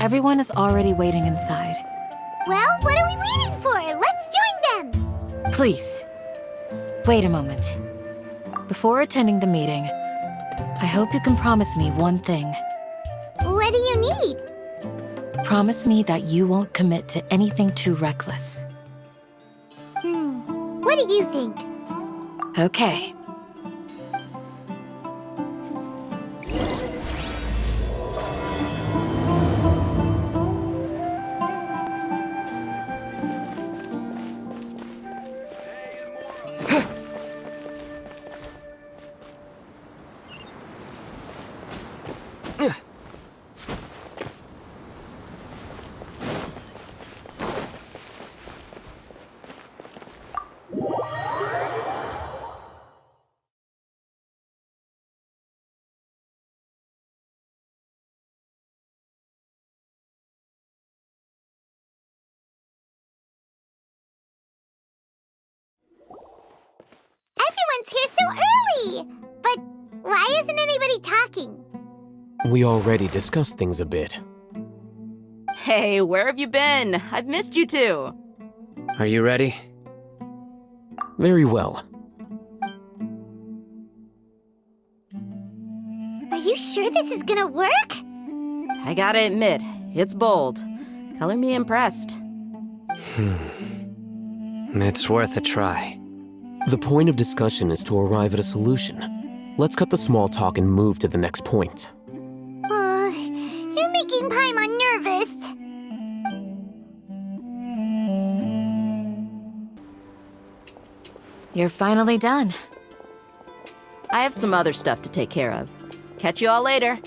Everyone is already waiting inside. Well, what are we waiting for? Let's join them! Please, wait a moment. Before attending the meeting, I hope you can promise me one thing. What do you need? Promise me that you won't commit to anything too reckless. What do you think? Okay. Everyone's here so early! But why isn't anybody talking? We already discussed things a bit. Hey, where have you been? I've missed you too. Are you ready? Very well. Are you sure this is gonna work? I gotta admit, it's bold. Color me impressed. It's worth a try. The point of discussion is to arrive at a solution. Let's cut the small talk and move to the next point. You're making Paimon nervous. You're finally done. I have some other stuff to take care of. Catch you all later.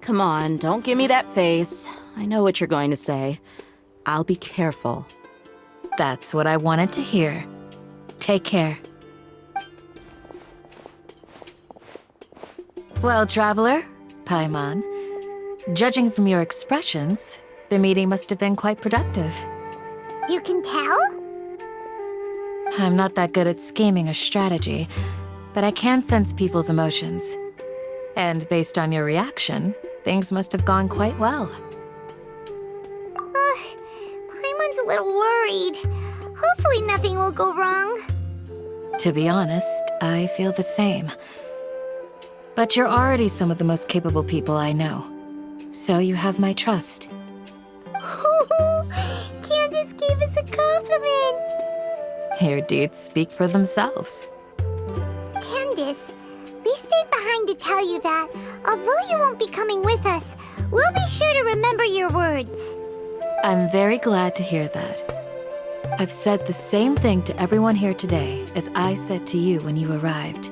Come on, don't give me that face. I know what you're going to say. I'll be careful. That's what I wanted to hear. Take care. Well, Traveler, Paimon, judging from your expressions, the meeting must have been quite productive. You can tell? I'm not that good at scheming or strategy, but I can sense people's emotions. And based on your reaction, things must have gone quite well. Paimon's a little worried. Hopefully nothing will go wrong. To be honest, I feel the same. But you're already some of the most capable people I know. So you have my trust. Candace gave us a compliment! Your deeds speak for themselves. Candace, we stayed behind to tell you that, although you won't be coming with us, we'll be sure to remember your words. I'm very glad to hear that. I've said the same thing to everyone here today as I said to you when you arrived.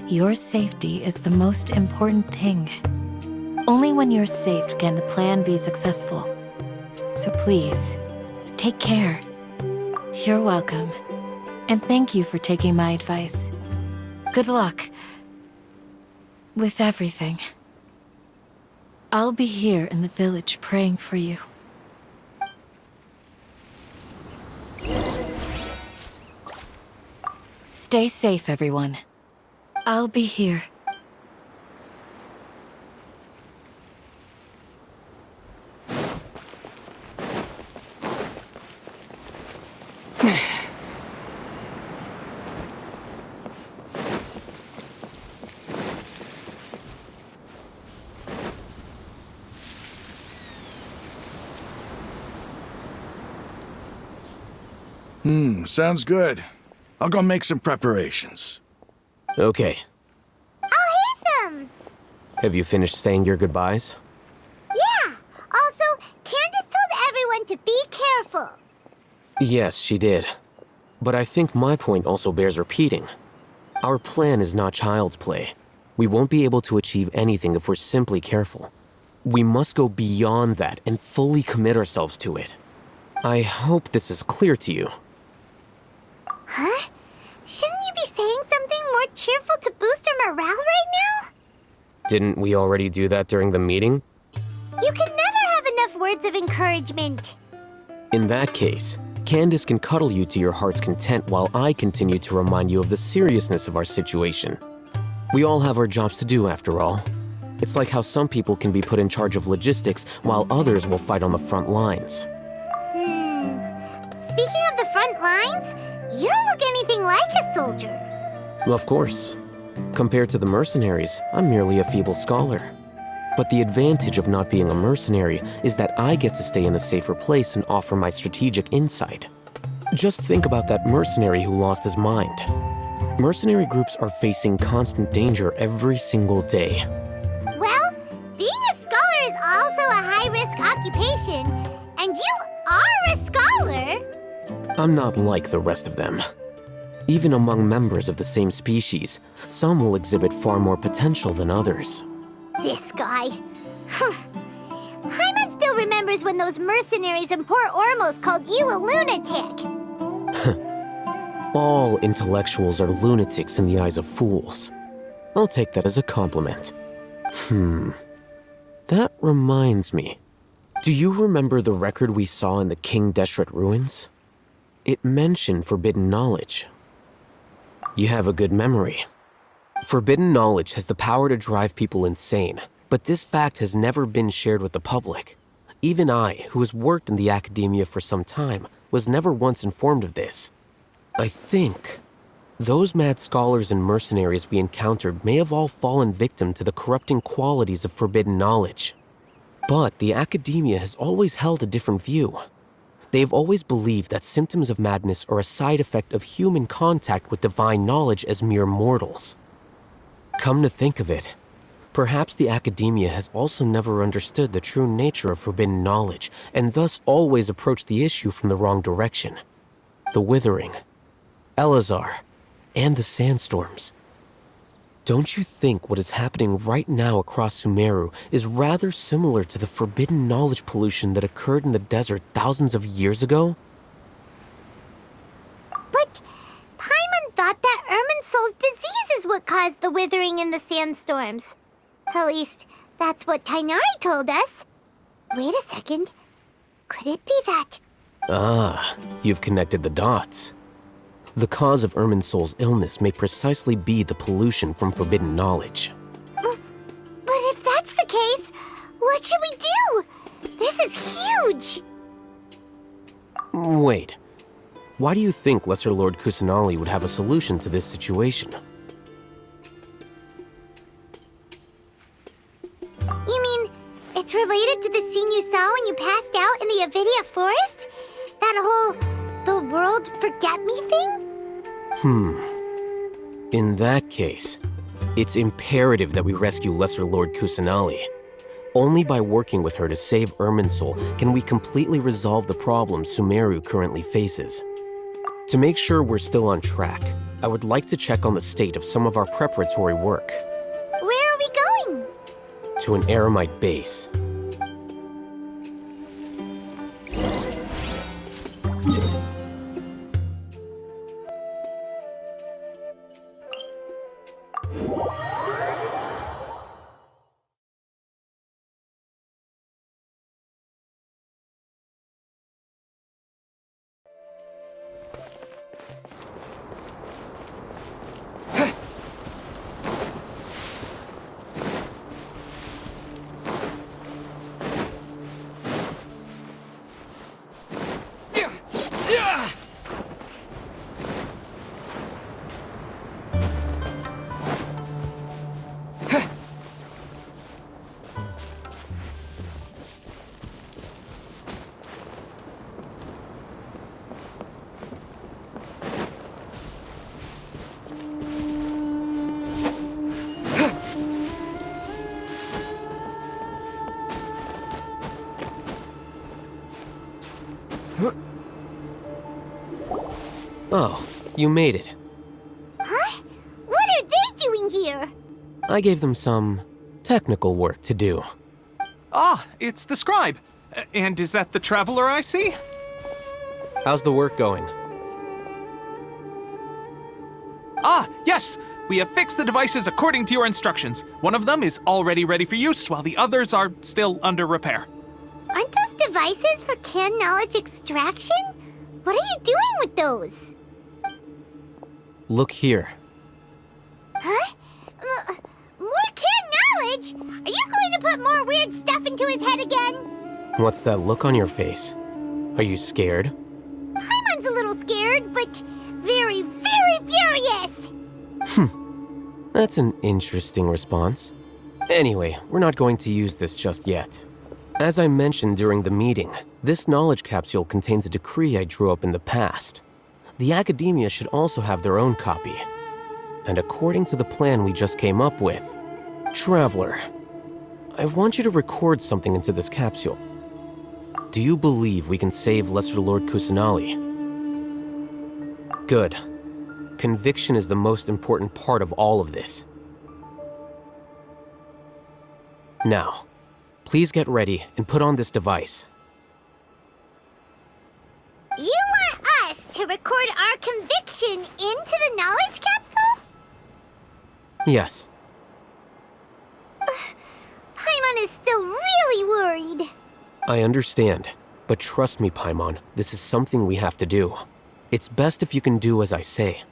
Your safety is the most important thing. Only when you're safe can the plan be successful. So please, take care. You're welcome. And thank you for taking my advice. Good luck with everything. I'll be here in the village praying for you. Stay safe, everyone. I'll be here. Sounds good. I'll go make some preparations. Okay. I'll Haitham! Have you finished saying your goodbyes? Yeah! Also, Candace told everyone to be careful. Yes, she did. But I think my point also bears repeating. Our plan is not child's play. We won't be able to achieve anything if we're simply careful. We must go beyond that and fully commit ourselves to it. I hope this is clear to you. Huh? Shouldn't you be saying something more cheerful to boost our morale right now? Didn't we already do that during the meeting? You can never have enough words of encouragement. In that case, Candace can cuddle you to your heart's content while I continue to remind you of the seriousness of our situation. We all have our jobs to do after all. It's like how some people can be put in charge of logistics while others will fight on the front lines. Speaking of the front lines, you don't look anything like a soldier. Of course. Compared to the mercenaries, I'm merely a feeble scholar. But the advantage of not being a mercenary is that I get to stay in a safer place and offer my strategic insight. Just think about that mercenary who lost his mind. Mercenary groups are facing constant danger every single day. Well, being a scholar is also a high-risk occupation, and you are a scholar! I'm not like the rest of them. Even among members of the same species, some will exhibit far more potential than others. This guy. Paimon still remembers when those mercenaries in Port Ormos called you a lunatic. All intellectuals are lunatics in the eyes of fools. I'll take that as a compliment. That reminds me. Do you remember the record we saw in the King Deshret ruins? It mentioned forbidden knowledge. You have a good memory. Forbidden knowledge has the power to drive people insane, but this fact has never been shared with the public. Even I, who has worked in the Akademiya for some time, was never once informed of this. I think those mad scholars and mercenaries we encountered may have all fallen victim to the corrupting qualities of forbidden knowledge. But the Akademiya has always held a different view. They have always believed that symptoms of madness are a side effect of human contact with divine knowledge as mere mortals. Come to think of it, perhaps the Akademiya has also never understood the true nature of forbidden knowledge, and thus always approached the issue from the wrong direction. The Withering, Elazar, and the sandstorms. Don't you think what is happening right now across Sumeru is rather similar to the forbidden knowledge pollution that occurred in the desert thousands of years ago? But Paimon thought that Irminsul's disease is what caused the withering and the sandstorms. At least, that's what Tighnari told us. Wait a second. Could it be that... Ah, you've connected the dots. The cause of Irminsul's illness may precisely be the pollution from forbidden knowledge. But if that's the case, what should we do? This is huge! Wait. Why do you think Lesser Lord Kusanali would have a solution to this situation? You mean, it's related to the scene you saw when you passed out in the Avidia forest? That whole, the world forget me thing? In that case, it's imperative that we rescue Lesser Lord Kusanali. Only by working with her to save Irminsul can we completely resolve the problems Sumeru currently faces. To make sure we're still on track, I would like to check on the state of some of our preparatory work. Where are we going? To an Eremite base. Oh, you made it. Huh? What are they doing here? I gave them some technical work to do. Ah, it's the scribe. And is that the traveler I see? How's the work going? Ah, yes! We have fixed the devices according to your instructions. One of them is already ready for use, while the others are still under repair. Aren't those devices for can knowledge extraction? What are you doing with those? Look here. Huh? More can knowledge? Are you put more weird stuff into his head again? What's that look on your face? Are you scared? Paimon's a little scared, but very, very furious! That's an interesting response. Anyway, we're not going to use this just yet. As I mentioned during the meeting, this knowledge capsule contains a decree I drew up in the past. The Akademiya should also have their own copy. And according to the plan we just came up with, Traveler, I want you to record something into this capsule. Do you believe we can save Lesser Lord Kusanali? Good. Conviction is the most important part of all of this. Now, please get ready and put on this device. You want us to record our conviction into the knowledge capsule? Yes. Paimon is still really worried. I understand, but trust me, Paimon, this is something we have to do. It's best if you can do as I say.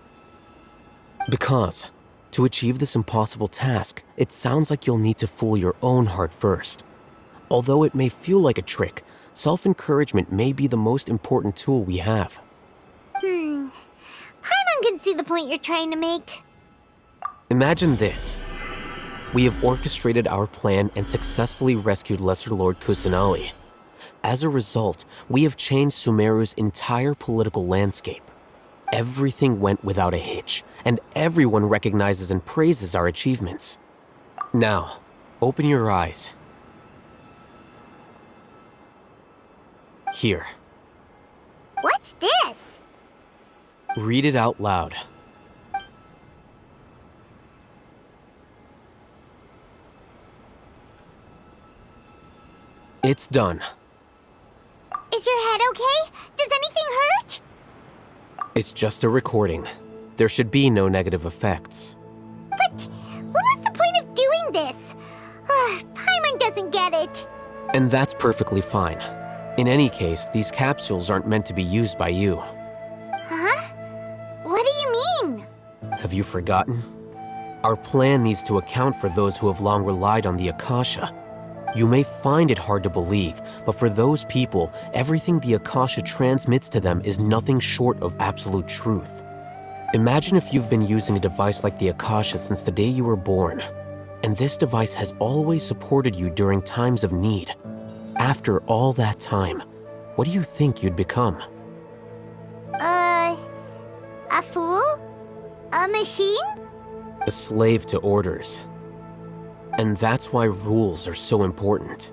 Because, to achieve this impossible task, it sounds like you'll need to fool your own heart first. Although it may feel like a trick, self-encouragement may be the most important tool we have. Paimon can see the point you're trying to make. Imagine this. We have orchestrated our plan and successfully rescued Lesser Lord Kusanali. As a result, we have changed Sumeru's entire political landscape. Everything went without a hitch, and everyone recognizes and praises our achievements. Now, open your eyes. Here. What's this? Read it out loud. It's done. Is your head okay? Does anything hurt? It's just a recording. There should be no negative effects. But what was the point of doing this? Paimon doesn't get it. And that's perfectly fine. In any case, these capsules aren't meant to be used by you. Huh? What do you mean? Have you forgotten? Our plan needs to account for those who have long relied on the Akasha. You may find it hard to believe, but for those people, everything the Akasha transmits to them is nothing short of absolute truth. Imagine if you've been using a device like the Akasha since the day you were born, and this device has always supported you during times of need. After all that time, what do you think you'd become? A fool? A machine? A slave to orders. And that's why rules are so important.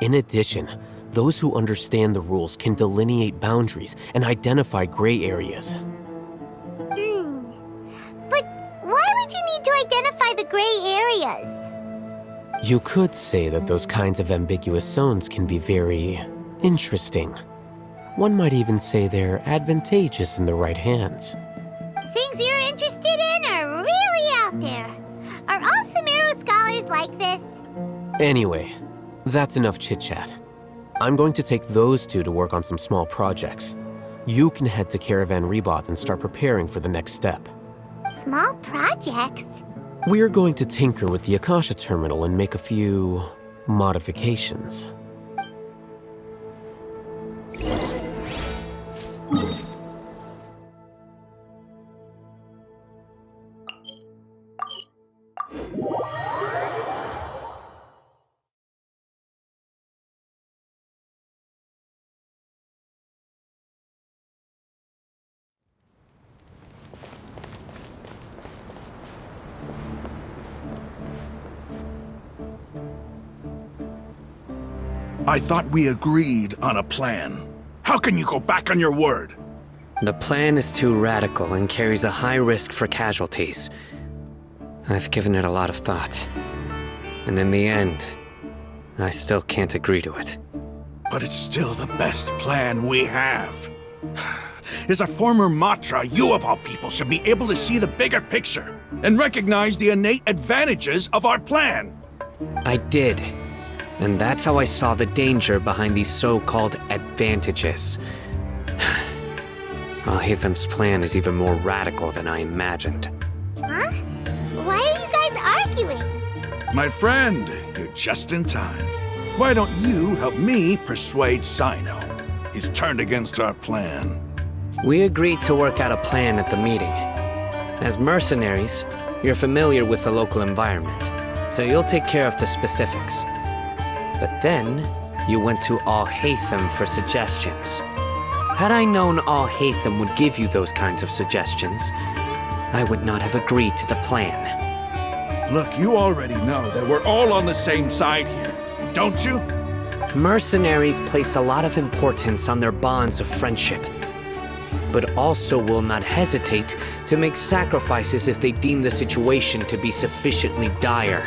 In addition, those who understand the rules can delineate boundaries and identify gray areas. But why would you need to identify the gray areas? You could say that those kinds of ambiguous zones can be very interesting. One might even say they're advantageous in the right hands. Things you're interested in are really out there. Are all Sumeru scholars like this? Anyway, that's enough chit-chat. I'm going to take those two to work on some small projects. You can head to Caravan Rebot and start preparing for the next step. Small projects? We're going to tinker with the Akasha terminal and make a few modifications. I thought we agreed on a plan. How can you go back on your word? The plan is too radical and carries a high risk for casualties. I've given it a lot of thought. And in the end, I still can't agree to it. But it's still the best plan we have. As a former Matra, you of all people should be able to see the bigger picture and recognize the innate advantages of our plan. I did. And that's how I saw the danger behind these so-called advantages. Haitham's plan is even more radical than I imagined. Huh? Why are you guys arguing? My friend, You're just in time. Why don't you help me persuade Cyno? He's turned against our plan. We agreed to work out a plan at the meeting. As mercenaries, you're familiar with the local environment, so you'll take care of the specifics. But then, you went to Haitham for suggestions. Had I known Haitham would give you those kinds of suggestions, I would not have agreed to the plan. Look, you already know that we're all on the same side here, don't you? Mercenaries place a lot of importance on their bonds of friendship, but also will not hesitate to make sacrifices if they deem the situation to be sufficiently dire.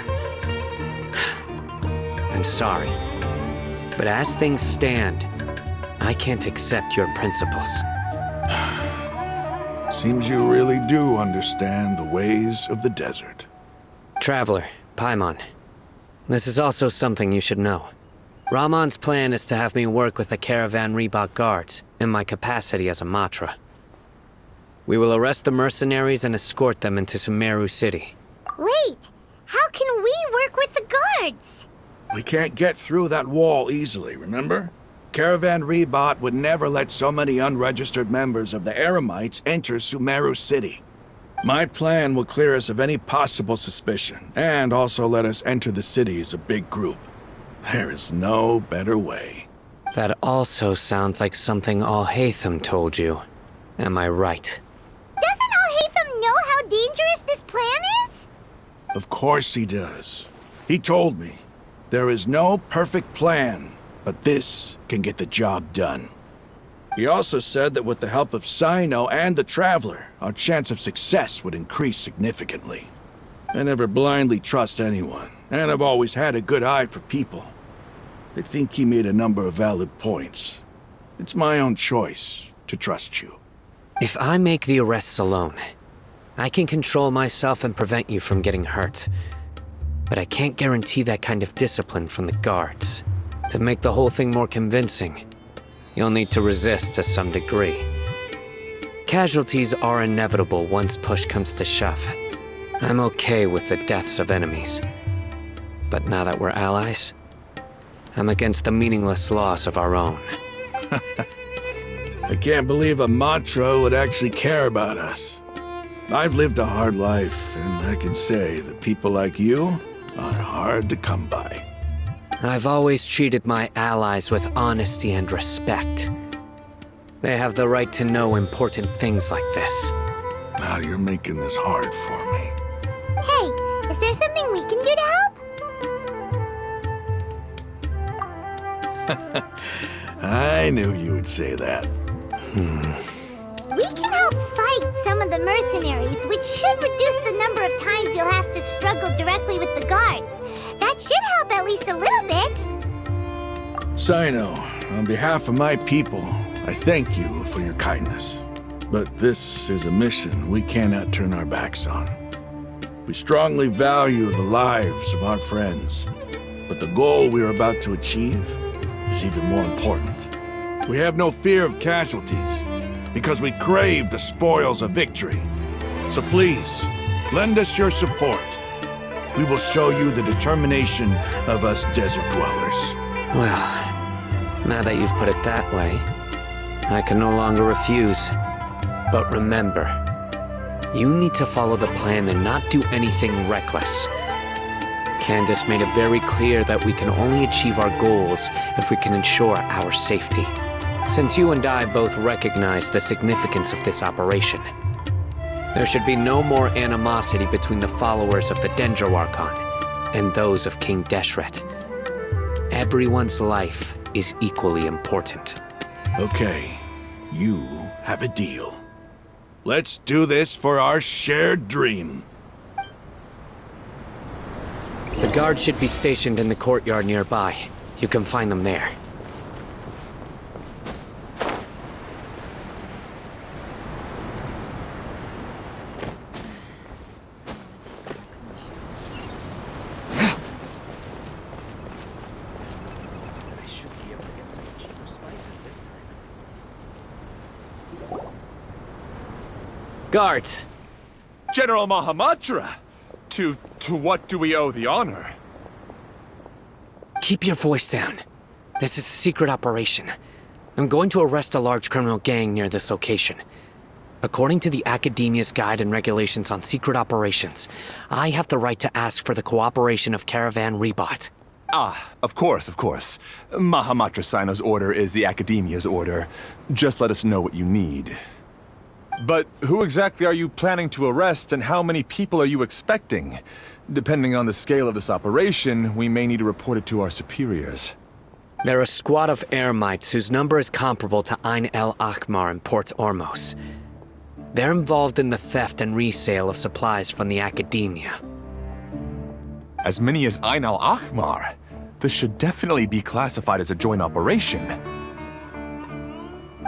I'm sorry, but as things stand, I can't accept your principles. Seems you really do understand the ways of the desert. Traveler, Paimon, this is also something you should know. Rahman's plan is to have me work with the Caravan Reebok guards in my capacity as a Matra. We will arrest the mercenaries and escort them into Sumeru City. Wait, how can we work with the guards? We can't get through that wall easily, remember? Caravan Reebok would never let so many unregistered members of the Eremites enter Sumeru City. My plan will clear us of any possible suspicion, and also let us enter the city as a big group. There is no better way. That also sounds like something Haitham told you. Am I right? Doesn't Haitham know how dangerous this plan is? Of course he does. He told me. There is no perfect plan, but this can get the job done. He also said that with the help of Cyno and the Traveler, our chance of success would increase significantly. I never blindly trust anyone, and I've always had a good eye for people. I think he made a number of valid points. It's my own choice to trust you. If I make the arrests alone, I can control myself and prevent you from getting hurt. But I can't guarantee that kind of discipline from the guards. To make the whole thing more convincing, you'll need to resist to some degree. Casualties are inevitable once push comes to shove. I'm okay with the deaths of enemies. But now that we're allies, I'm against the meaningless loss of our own. I can't believe a Matra would actually care about us. I've lived a hard life, and I can say that people like you are hard to come by. I've always treated my allies with honesty and respect. They have the right to know important things like this. Now you're making this hard for me. Hey, is there something we can do to help? I knew you would say that. We can help fight some of the mercenaries, which should reduce the number of times you'll have to struggle directly with the guards. That should help at least a little bit. Cyno, on behalf of my people, I thank you for your kindness. But this is a mission we cannot turn our backs on. We strongly value the lives of our friends, but the goal we are about to achieve is even more important. We have no fear of casualties, because we crave the spoils of victory. So please, lend us your support. We will show you the determination of us desert dwellers. Well, now that you've put it that way, I can no longer refuse. But remember, you need to follow the plan and not do anything reckless. Candace made it very clear that we can only achieve our goals if we can ensure our safety. Since you and I both recognize the significance of this operation, there should be no more animosity between the followers of the Dendro Archon and those of King Deshret. Everyone's life is equally important. Okay, you have a deal. Let's do this for our shared dream. The guards should be stationed in the courtyard nearby. You can find them there. Guards! General Mahamatra! To what do we owe the honor? Keep your voice down. This is a secret operation. I'm going to arrest a large criminal gang near this location. According to the Akademiya's Guide and Regulations on Secret Operations, I have the right to ask for the cooperation of Caravan Rebot. Ah, of course, of course. Mahamatra Cyno's order is the Akademiya's order. Just let us know what you need. But who exactly are you planning to arrest, and how many people are you expecting? Depending on the scale of this operation, we may need to report it to our superiors. They're a squad of Eremites whose number is comparable to Ain el Akhmar in Port Ormos. They're involved in the theft and resale of supplies from the Akademiya. As many as Ain al Akhmar? This should definitely be classified as a joint operation.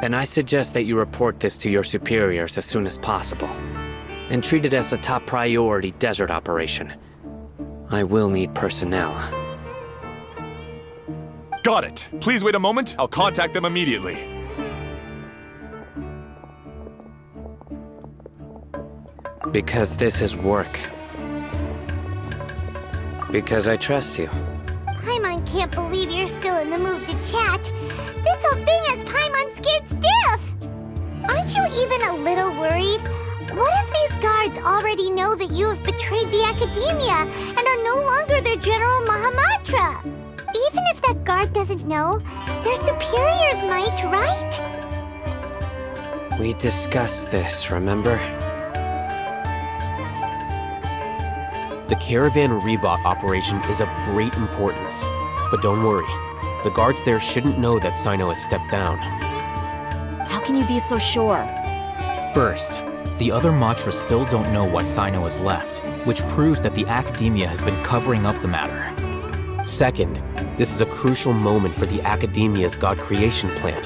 Then I suggest that you report this to your superiors as soon as possible, and treat it as a top priority desert operation. I will need personnel. Got it. Please wait a moment. I'll contact them immediately. Because this is work. Because I trust you. Paimon can't believe you're still in the mood to chat. This whole thing has Paimon scared stiff. Aren't you even a little worried? What if these guards already know that you have betrayed the Akademiya and are no longer their General Mahamatra? Even if that guard doesn't know, their superiors might, right? We discussed this, remember? The Caravan Rebot operation is of great importance. But don't worry, the guards there shouldn't know that Cyno has stepped down. How can you be so sure? First, the other Matras still don't know why Cyno has left, which proves that the Akademiya has been covering up the matter. Second, this is a crucial moment for the Akademiya's God creation plan.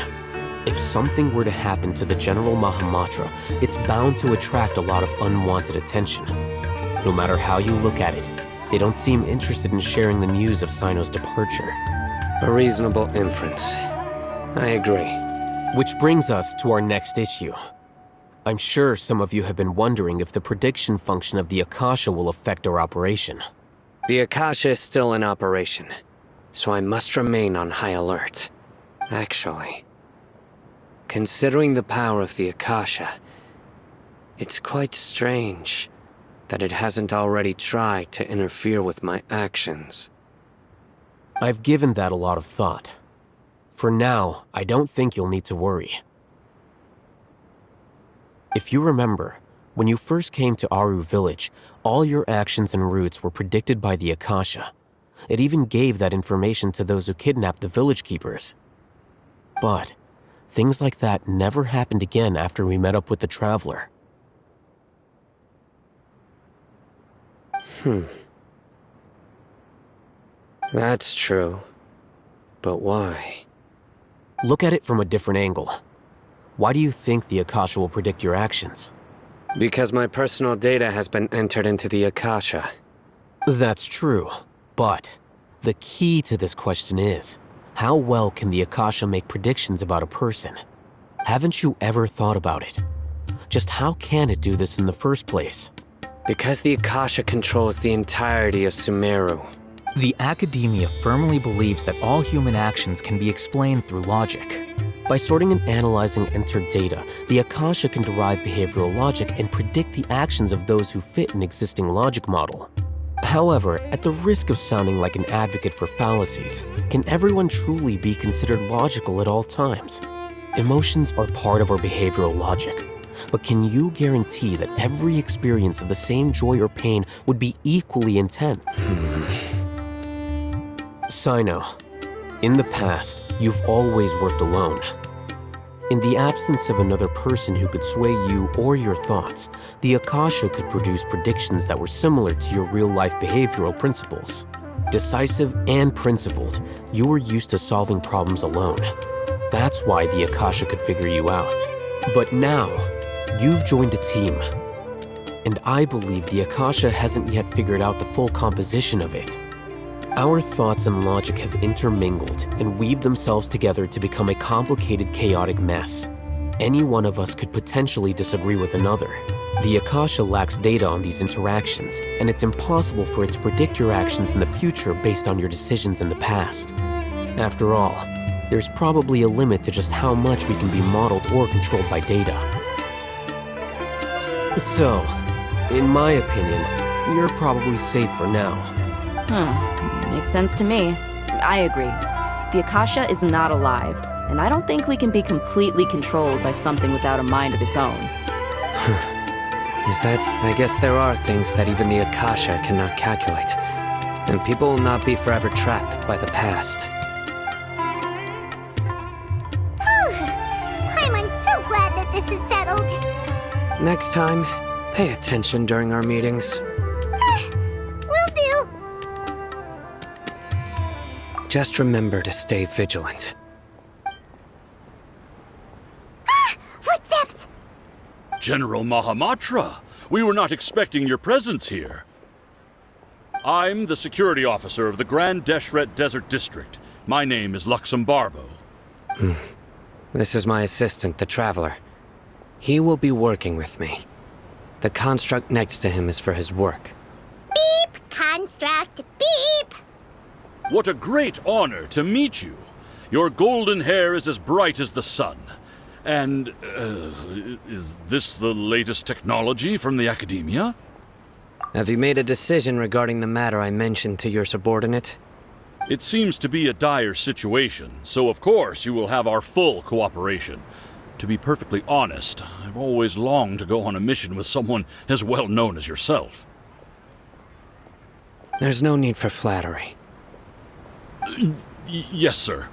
If something were to happen to the General Mahamatra, it's bound to attract a lot of unwanted attention. No matter how you look at it, they don't seem interested in sharing the news of Cyno's departure. A reasonable inference. I agree. Which brings us to our next issue. I'm sure some of you have been wondering if the prediction function of the Akasha will affect our operation. The Akasha is still in operation, so I must remain on high alert. Actually, considering the power of the Akasha, it's quite strange that it hasn't already tried to interfere with my actions. I've given that a lot of thought. For now, I don't think you'll need to worry. If you remember, when you first came to Aaru village, all your actions and routes were predicted by the Akasha. It even gave that information to those who kidnapped the village keepers. But things like that never happened again after we met up with the Traveler. That's true. But why? Look at it from a different angle. Why do you think the Akasha will predict your actions? Because my personal data has been entered into the Akasha. That's true, but the key to this question is, how well can the Akasha make predictions about a person? Haven't you ever thought about it? Just how can it do this in the first place? Because the Akasha controls the entirety of Sumeru. The Akademiya firmly believes that all human actions can be explained through logic. By sorting and analyzing entered data, the Akasha can derive behavioral logic and predict the actions of those who fit an existing logic model. However, at the risk of sounding like an advocate for fallacies, can everyone truly be considered logical at all times? Emotions are part of our behavioral logic, but can you guarantee that every experience of the same joy or pain would be equally intense? Cyno, in the past, you've always worked alone. In the absence of another person who could sway you or your thoughts, the Akasha could produce predictions that were similar to your real-life behavioral principles. Decisive and principled, you were used to solving problems alone. That's why the Akasha could figure you out. But now, you've joined a team. And I believe the Akasha hasn't yet figured out the full composition of it. Our thoughts and logic have intermingled and weaved themselves together to become a complicated, chaotic mess. Any one of us could potentially disagree with another. The Akasha lacks data on these interactions, and it's impossible for it to predict your actions in the future based on your decisions in the past. After all, there's probably a limit to just how much we can be modeled or controlled by data. So, in my opinion, we're probably safe for now. Makes sense to me. I agree. The Akasha is not alive, and I don't think we can be completely controlled by something without a mind of its own. I guess there are things that even the Akasha cannot calculate, and people will not be forever trapped by the past. I'm so glad that this is settled. Next time, pay attention during our meetings. Will do. Just remember to stay vigilant. Footsteps! General Mahamatra, we were not expecting your presence here. I'm the security officer of the Grand Deshret Desert District. My name is Luxembarbo. This is my assistant, the Traveler. He will be working with me. The construct next to him is for his work. Beep! Construct, beep! What a great honor to meet you. Your golden hair is as bright as the sun. And, is this the latest technology from the Akademiya? Have you made a decision regarding the matter I mentioned to your subordinate? It seems to be a dire situation, so of course you will have our full cooperation. To be perfectly honest, I've always longed to go on a mission with someone as well known as yourself. There's no need for flattery. Yes, sir.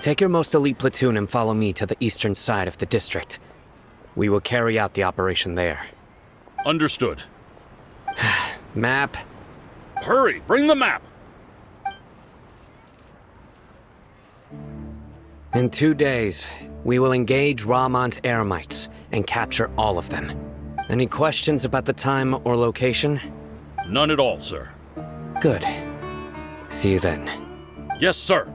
Take your most elite platoon and follow me to the eastern side of the district. We will carry out the operation there. Understood. Map. Hurry, bring the map! In 2 days, we will engage Rahman's Eremites and capture all of them. Any questions about the time or location? None at all, sir. Good. See you then. Yes, sir.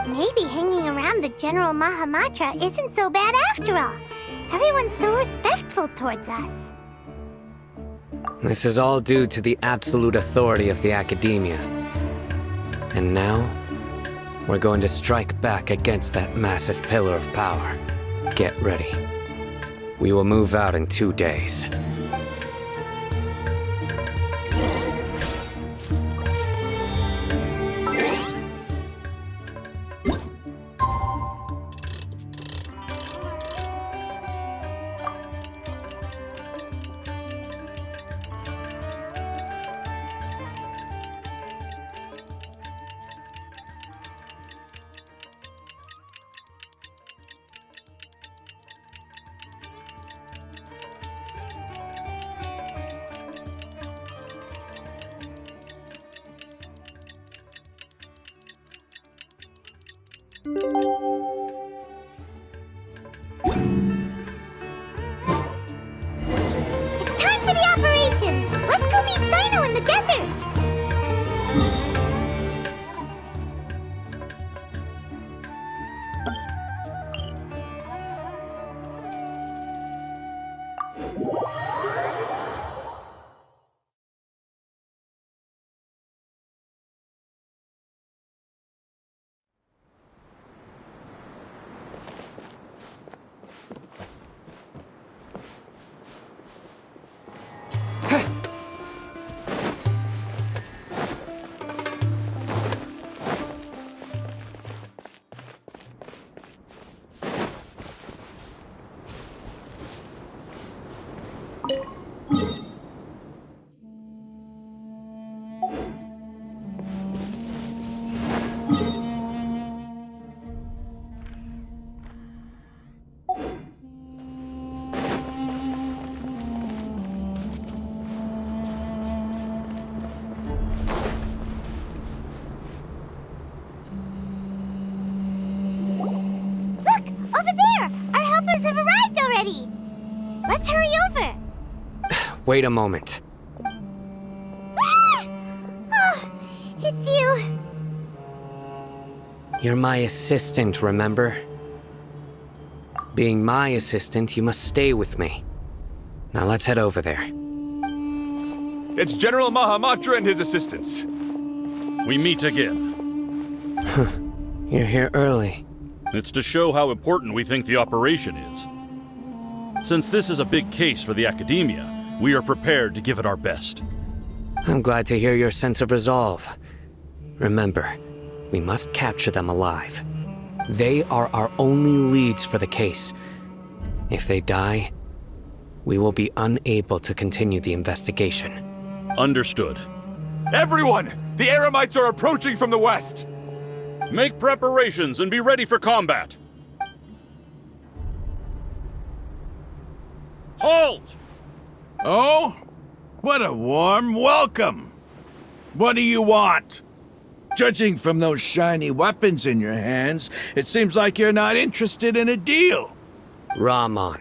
Maybe hanging around the General Mahamatra isn't so bad after all. Everyone's so respectful towards us. This is all due to the absolute authority of the Akademiya. And now, we're going to strike back against that massive pillar of power. Get ready. We will move out in 2 days. It's time for the operation! Let's go meet Cyno in the desert! Have arrived already! Let's hurry over! Wait a moment. Ah! Oh, it's you! You're my assistant, remember? Being my assistant, you must stay with me. Now let's head over there. It's General Mahamatra and his assistants. We meet again. You're here early. It's to show how important we think the operation is. Since this is a big case for the Akademiya, we are prepared to give it our best. I'm glad to hear your sense of resolve. Remember, we must capture them alive. They are our only leads for the case. If they die, we will be unable to continue the investigation. Understood. Everyone! The Eremites are approaching from the west! Make preparations and be ready for combat. Halt! Oh? What a warm welcome! What do you want? Judging from those shiny weapons in your hands, it seems like you're not interested in a deal. Rahmn,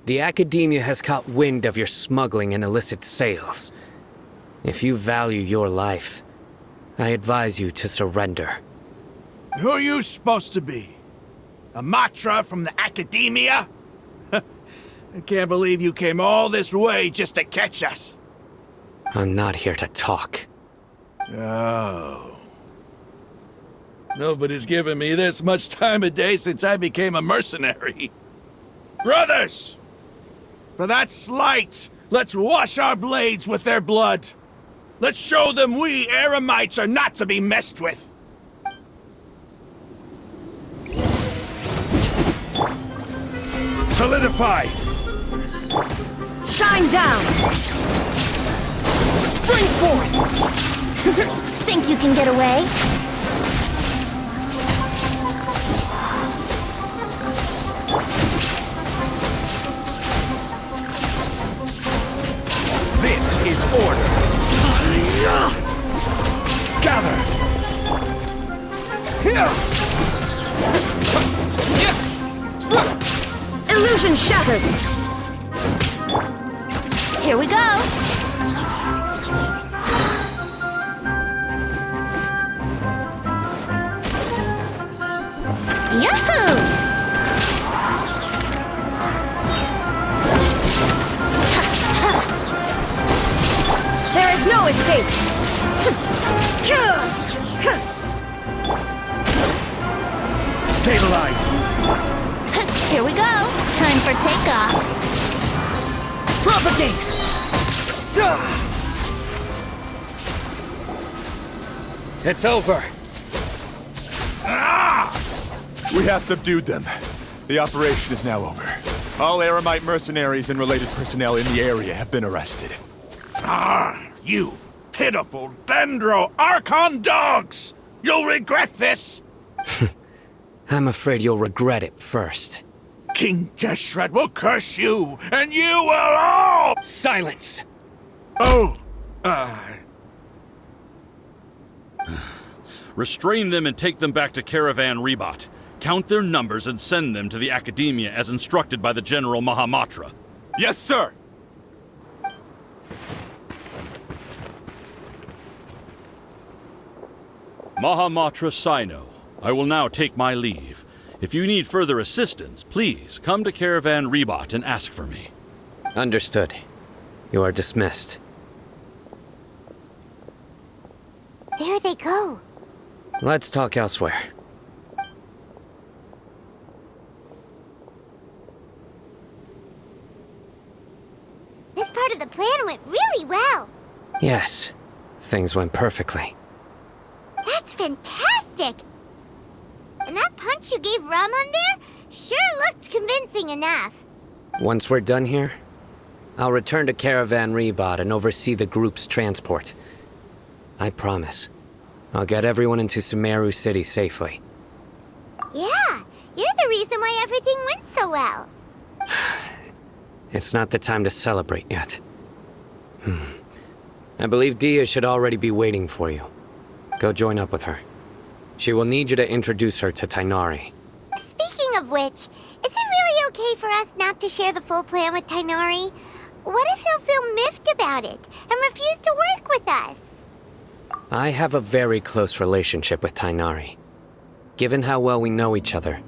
the Akademiya has caught wind of your smuggling and illicit sales. If you value your life, I advise you to surrender. Who are you supposed to be? A Matra from the Akademiya? I can't believe you came all this way just to catch us. I'm not here to talk. Oh. Nobody's given me this much time of day since I became a mercenary. Brothers! For that slight, let's wash our blades with their blood. Let's show them we Eremites are not to be messed with. Solidify! Shine down! Spring forth! Think you can get away? This is order! Gather! Illusion shattered! Here we go! Yahoo! There is no escape! Stabilize! Here we go! Time for takeoff! Propagate! It's over. We have subdued them. The operation is now over. All Eremite mercenaries and related personnel in the area have been arrested. You pitiful Dendro Archon dogs! You'll regret this! I'm afraid you'll regret it first. King Deshret will curse you, and you will all... Silence! Oh, Restrain them and take them back to Caravan Rebot. Count their numbers and send them to the Akademiya as instructed by the General Mahamatra. Yes, sir! Mahamatra Cyno, I will now take my leave. If you need further assistance, please come to Caravan Rebot and ask for me. Understood. You are dismissed. There they go. Let's talk elsewhere. This part of the plan went really well. Yes, things went perfectly. That's fantastic! And that punch you gave Rahmn there sure looked convincing enough. Once we're done here, I'll return to Caravan Rebot and oversee the group's transport. I promise. I'll get everyone into Sumeru City safely. Yeah, you're the reason why everything went so well. It's not the time to celebrate yet. I believe Dehya should already be waiting for you. Go join up with her. She will need you to introduce her to Tighnari. Speaking of which, is it really okay for us not to share the full plan with Tighnari? What if he'll feel miffed about it and refuse to work with us? I have a very close relationship with Tighnari. Given how well we know each other,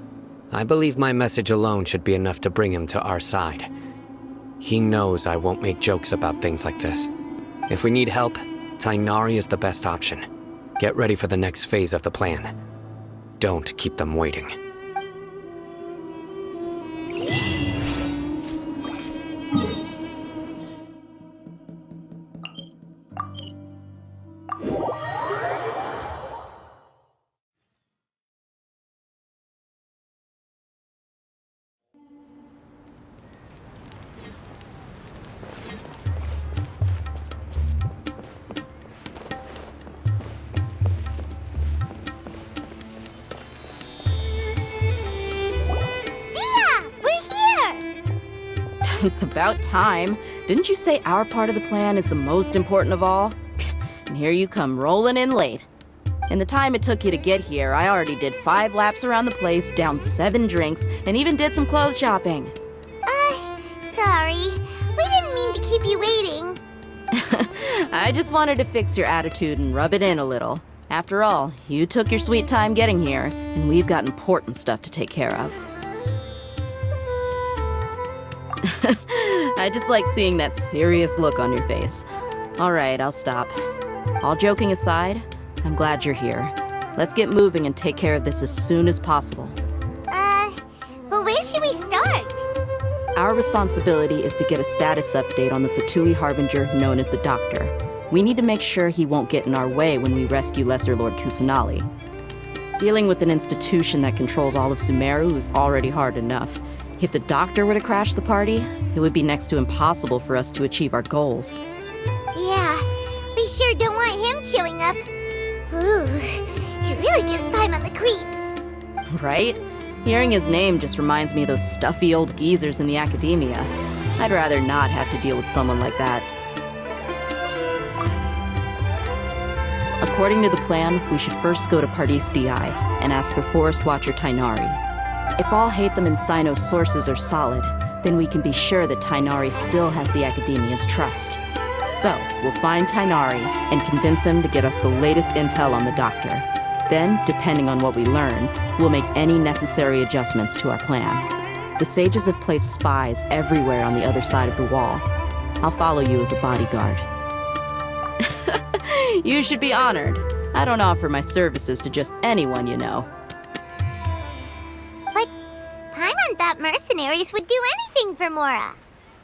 I believe my message alone should be enough to bring him to our side. He knows I won't make jokes about things like this. If we need help, Tighnari is the best option. Get ready for the next phase of the plan. Don't keep them waiting. It's about time. Didn't you say our part of the plan is the most important of all? And here you come rolling in late. In the time it took you to get here, I already did 5 laps around the place, downed 7 drinks, and even did some clothes shopping. Sorry. We didn't mean to keep you waiting. I just wanted to fix your attitude and rub it in a little. After all, you took your sweet time getting here, and we've got important stuff to take care of. I just like seeing that serious look on your face. All right, I'll stop. All joking aside, I'm glad you're here. Let's get moving and take care of this as soon as possible. But where should we start? Our responsibility is to get a status update on the Fatui Harbinger known as the Doctor. We need to make sure he won't get in our way when we rescue Lesser Lord Kusanali. Dealing with an institution that controls all of Sumeru is already hard enough. If the Doctor were to crash the party, it would be next to impossible for us to achieve our goals. Yeah, we sure don't want him showing up. Ooh, he really gives Paimon the creeps. Right? Hearing his name just reminds me of those stuffy old geezers in the Akademiya. I'd rather not have to deal with someone like that. According to the plan, we should first go to Pardis Di and ask for Forest Watcher Tighnari. If all Haitham and Cyno's sources are solid, then we can be sure that Tighnari still has the Akademiya's trust. So, we'll find Tighnari and convince him to get us the latest intel on the Doctor. Then, depending on what we learn, we'll make any necessary adjustments to our plan. The sages have placed spies everywhere on the other side of the wall. I'll follow you as a bodyguard. You should be honored. I don't offer my services to just anyone you know. But Paimon thought mercenaries would do anything for Mora.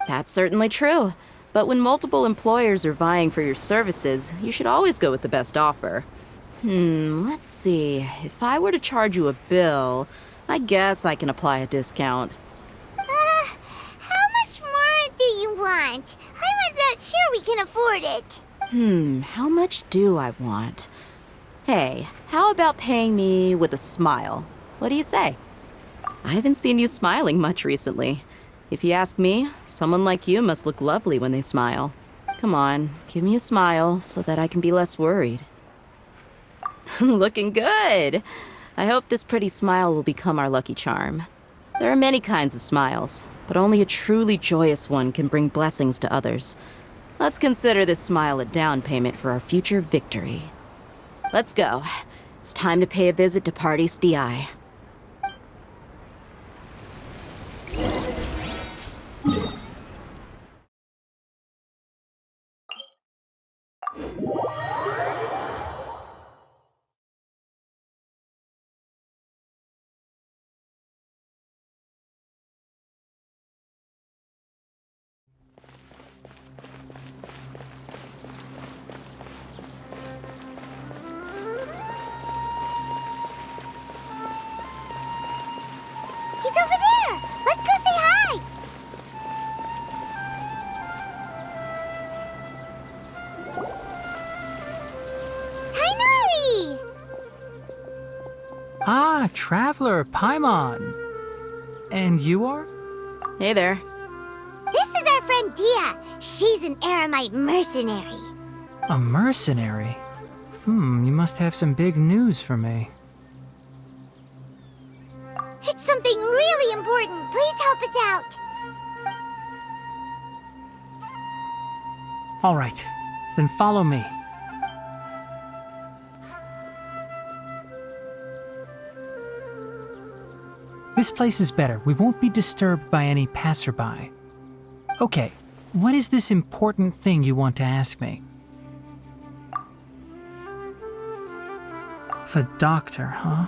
That's certainly true. But when multiple employers are vying for your services, you should always go with the best offer. Let's see. If I were to charge you a bill, I guess I can apply a discount. How much more do you want? Paimon's not sure we can afford it. How much do I want? Hey, how about paying me with a smile? What do you say? I haven't seen you smiling much recently. If you ask me, someone like you must look lovely when they smile. Come on, give me a smile so that I can be less worried. Looking good! I hope this pretty smile will become our lucky charm. There are many kinds of smiles, but only a truly joyous one can bring blessings to others. Let's consider this smile a down payment for our future victory. Let's go. It's time to pay a visit to Pardis Di. He's over there! Let's go say hi! Tighnari! Ah, Traveler, Paimon. And you are? Hey there. This is our friend Dehya. She's an Eremite mercenary. A mercenary? You must have some big news for me. It's something really important. Please help us out. All right, then follow me. This place is better. We won't be disturbed by any passerby. Okay, what is this important thing you want to ask me? The doctor, huh?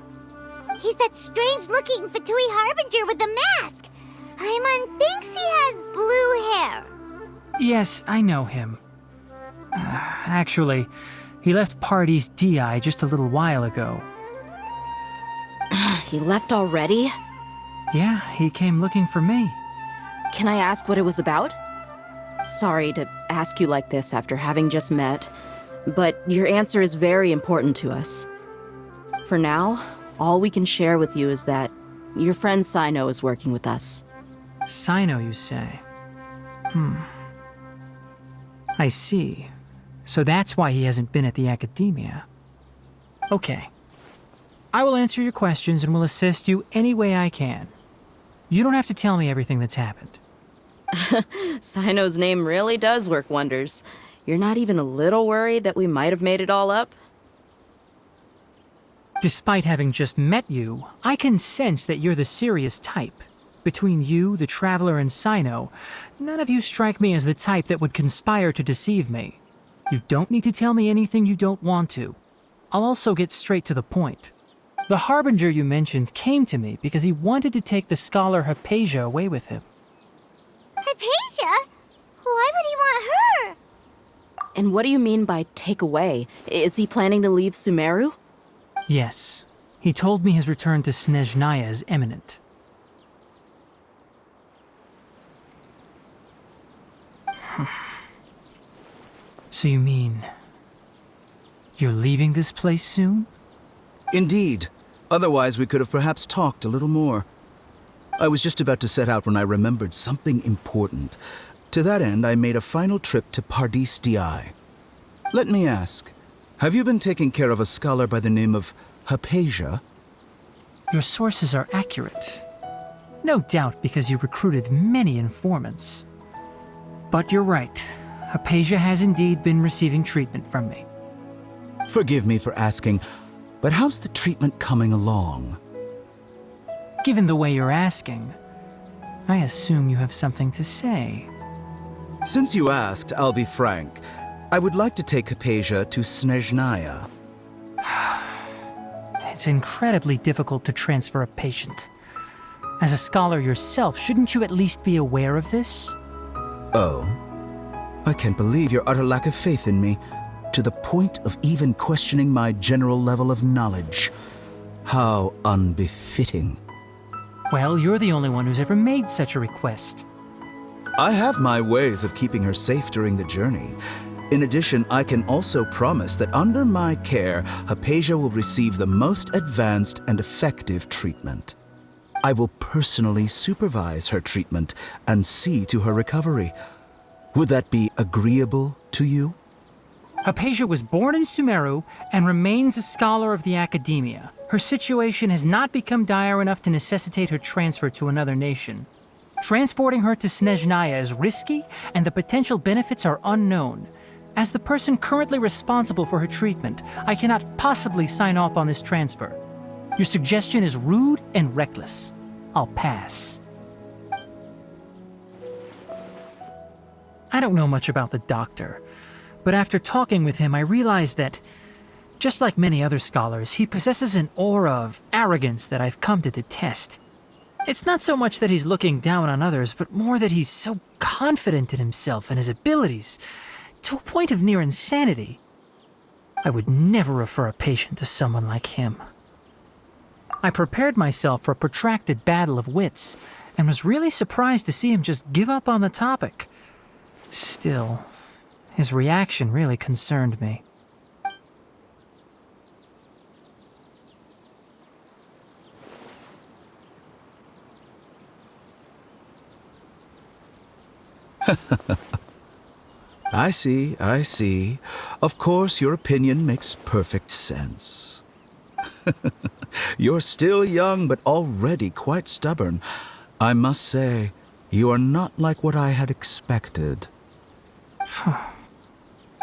He's that strange-looking Fatui Harbinger with the mask. Paimon thinks he has blue hair. Yes, I know him. Actually, he left Party's DI just a little while ago. He left already? Yeah, he came looking for me. Can I ask what it was about? Sorry to ask you like this after having just met, but your answer is very important to us. For now, all we can share with you is that your friend Cyno is working with us. Cyno, you say? I see. So that's why he hasn't been at the Akademiya. Okay. I will answer your questions and will assist you any way I can. You don't have to tell me everything that's happened. Cyno's name really does work wonders. You're not even a little worried that we might have made it all up? Despite having just met you, I can sense that you're the serious type. Between you, the Traveler, and Cyno, none of you strike me as the type that would conspire to deceive me. You don't need to tell me anything you don't want to. I'll also get straight to the point. The Harbinger you mentioned came to me because he wanted to take the scholar Hypatia away with him. Hypatia? Why would he want her? And what do you mean by take away? Is he planning to leave Sumeru? Yes. He told me his return to Snezhnaya is imminent. So you mean... you're leaving this place soon? Indeed. Otherwise, we could have perhaps talked a little more. I was just about to set out when I remembered something important. To that end, I made a final trip to Pardis Di. Let me ask, have you been taking care of a scholar by the name of Hypatia? Your sources are accurate. No doubt because you recruited many informants. But you're right. Hypatia has indeed been receiving treatment from me. Forgive me for asking, but how's the treatment coming along? Given the way you're asking, I assume you have something to say. Since you asked, I'll be frank. I would like to take Hypatia to Snezhnaya. It's incredibly difficult to transfer a patient. As a scholar yourself, shouldn't you at least be aware of this? Oh. I can't believe your utter lack of faith in me, to the point of even questioning my general level of knowledge. How unbefitting. Well, you're the only one who's ever made such a request. I have my ways of keeping her safe during the journey. In addition, I can also promise that under my care, Hypatia will receive the most advanced and effective treatment. I will personally supervise her treatment and see to her recovery. Would that be agreeable to you? Hypatia was born in Sumeru and remains a scholar of the Akademiya. Her situation has not become dire enough to necessitate her transfer to another nation. Transporting her to Snezhnaya is risky, and the potential benefits are unknown. As the person currently responsible for her treatment, I cannot possibly sign off on this transfer. Your suggestion is rude and reckless. I'll pass. I don't know much about the doctor, but after talking with him, I realized that, just like many other scholars, he possesses an aura of arrogance that I've come to detest. It's not so much that he's looking down on others, but more that he's so confident in himself and his abilities, to a point of near insanity. I would never refer a patient to someone like him. I prepared myself for a protracted battle of wits, and was really surprised to see him just give up on the topic. Still, his reaction really concerned me. I see. Of course, your opinion makes perfect sense. You're still young, but already quite stubborn. I must say, you are not like what I had expected.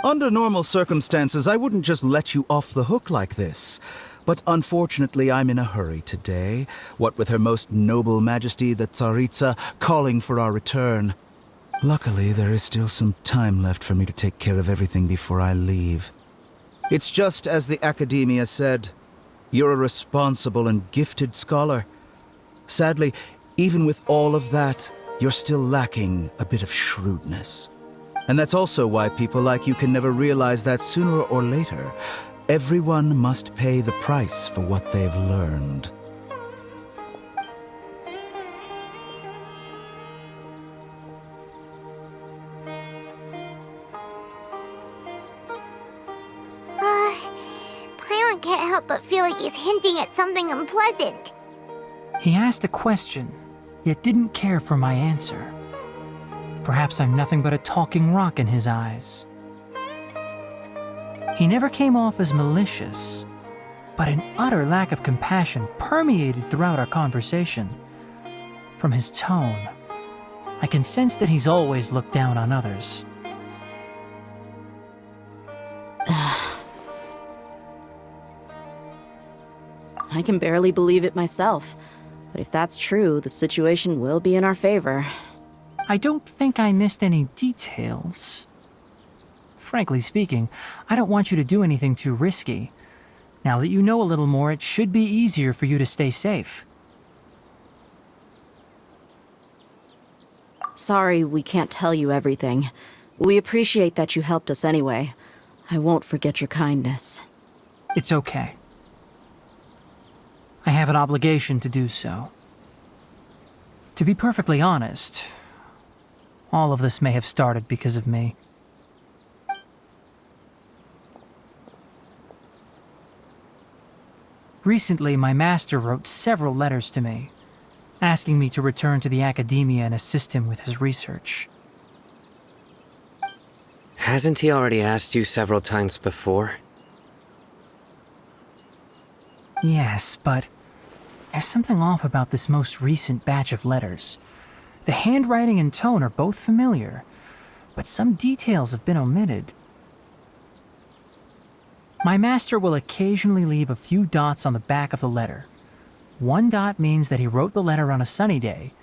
Under normal circumstances, I wouldn't just let you off the hook like this. But unfortunately, I'm in a hurry today, what with Her Most Noble Majesty the Tsaritsa calling for our return. Luckily, there is still some time left for me to take care of everything before I leave. It's just as the Akademiya said, you're a responsible and gifted scholar. Sadly, even with all of that, you're still lacking a bit of shrewdness. And that's also why people like you can never realize that sooner or later, everyone must pay the price for what they've learned. Paimon can't help but feel like he's hinting at something unpleasant. He asked a question, yet didn't care for my answer. Perhaps I'm nothing but a talking rock in his eyes. He never came off as malicious, but an utter lack of compassion permeated throughout our conversation. From his tone, I can sense that he's always looked down on others. I can barely believe it myself, but if that's true, the situation will be in our favor. I don't think I missed any details. Frankly speaking, I don't want you to do anything too risky. Now that you know a little more, it should be easier for you to stay safe. Sorry we can't tell you everything. We appreciate that you helped us anyway. I won't forget your kindness. It's okay. I have an obligation to do so. To be perfectly honest, all of this may have started because of me. Recently, my master wrote several letters to me, asking me to return to the Akademiya and assist him with his research. Hasn't he already asked you several times before? Yes, but there's something off about this most recent batch of letters. The handwriting and tone are both familiar, but some details have been omitted. My master will occasionally leave a few dots on the back of the letter. 1 dot means that he wrote the letter on a sunny day,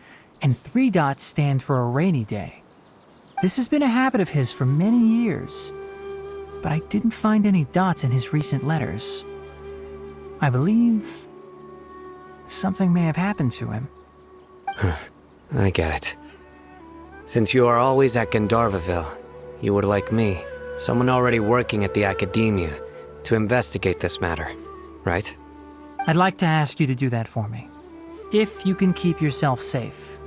and 3 dots stand for a rainy day. This has been a habit of his for many years, but I didn't find any dots in his recent letters. I believe something may have happened to him. I get it. Since you are always at Gandharvaville, you would like me, someone already working at the Akademiya, to investigate this matter, right? I'd like to ask you to do that for me. If you can keep yourself safe,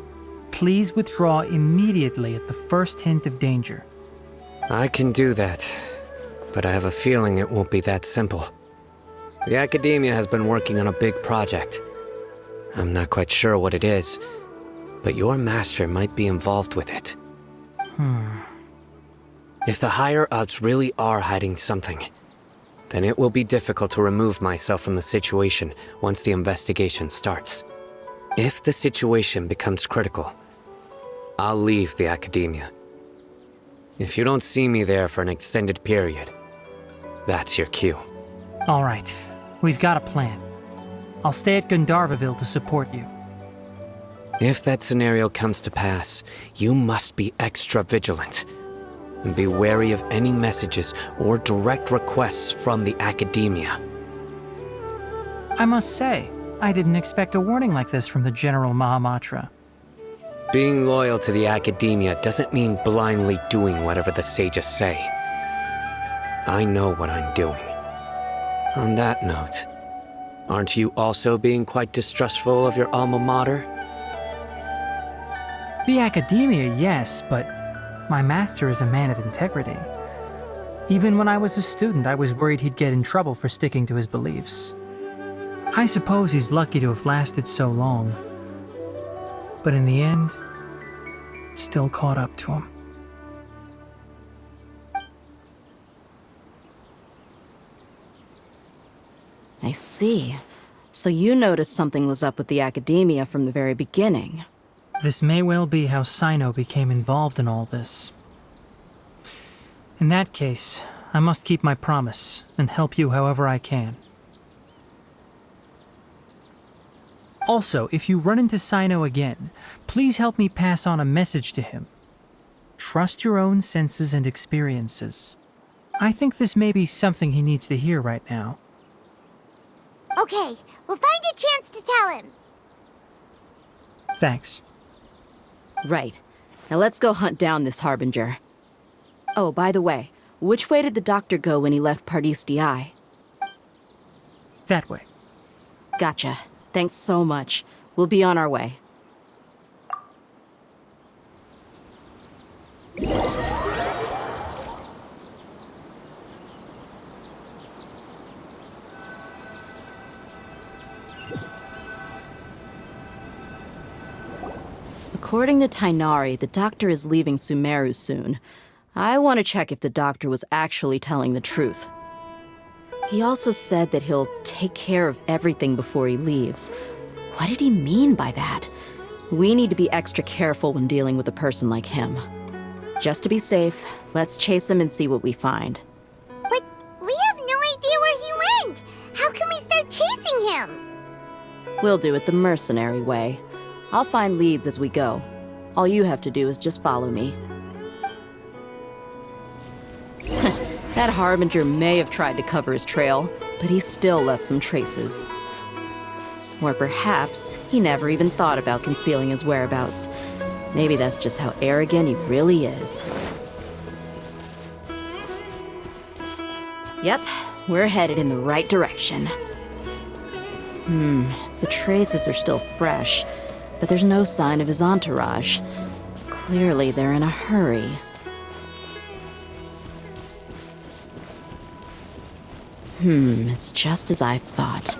please withdraw immediately at the first hint of danger. I can do that, but I have a feeling it won't be that simple. The Akademiya has been working on a big project. I'm not quite sure what it is, but your master might be involved with it. If the higher-ups really are hiding something, then it will be difficult to remove myself from the situation once the investigation starts. If the situation becomes critical, I'll leave the Akademiya. If you don't see me there for an extended period, that's your cue. All right, we've got a plan. I'll stay at Gandharvaville to support you. If that scenario comes to pass, you must be extra vigilant. And be wary of any messages or direct requests from the Akademiya. I must say, I didn't expect a warning like this from the General Mahamatra. Being loyal to the Akademiya doesn't mean blindly doing whatever the sages say. I know what I'm doing. On that note, aren't you also being quite distrustful of your alma mater? The Akademiya, yes, but my master is a man of integrity. Even when I was a student, I was worried he'd get in trouble for sticking to his beliefs. I suppose he's lucky to have lasted so long. But in the end, it still caught up to him. I see. So you noticed something was up with the Akademiya from the very beginning. This may well be how Cyno became involved in all this. In that case, I must keep my promise and help you however I can. Also, if you run into Cyno again, please help me pass on a message to him. Trust your own senses and experiences. I think this may be something he needs to hear right now. Okay, we'll find a chance to tell him. Thanks. Right. Now let's go hunt down this Harbinger. Oh, by the way, which way did the doctor go when he left Paradis Di? That way. Gotcha. Thanks so much. We'll be on our way. According to Tighnari, the doctor is leaving Sumeru soon. I want to check if the doctor was actually telling the truth. He also said that he'll take care of everything before he leaves. What did he mean by that? We need to be extra careful when dealing with a person like him. Just to be safe, let's chase him and see what we find. But we have no idea where he went! How can we start chasing him? We'll do it the mercenary way. I'll find leads as we go. All you have to do is just follow me. That Harbinger may have tried to cover his trail, but he still left some traces. Or perhaps he never even thought about concealing his whereabouts. Maybe that's just how arrogant he really is. Yep, we're headed in the right direction. The traces are still fresh, but there's no sign of his entourage. Clearly they're in a hurry. It's just as I thought.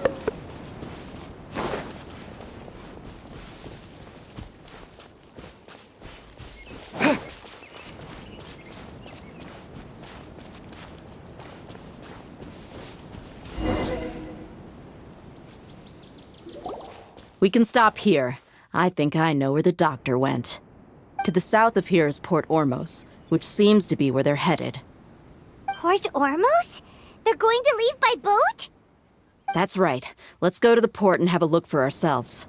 We can stop here. I think I know where the doctor went. To the south of here is Port Ormos, which seems to be where they're headed. Port Ormos? They're going to leave by boat? That's right. Let's go to the port and have a look for ourselves.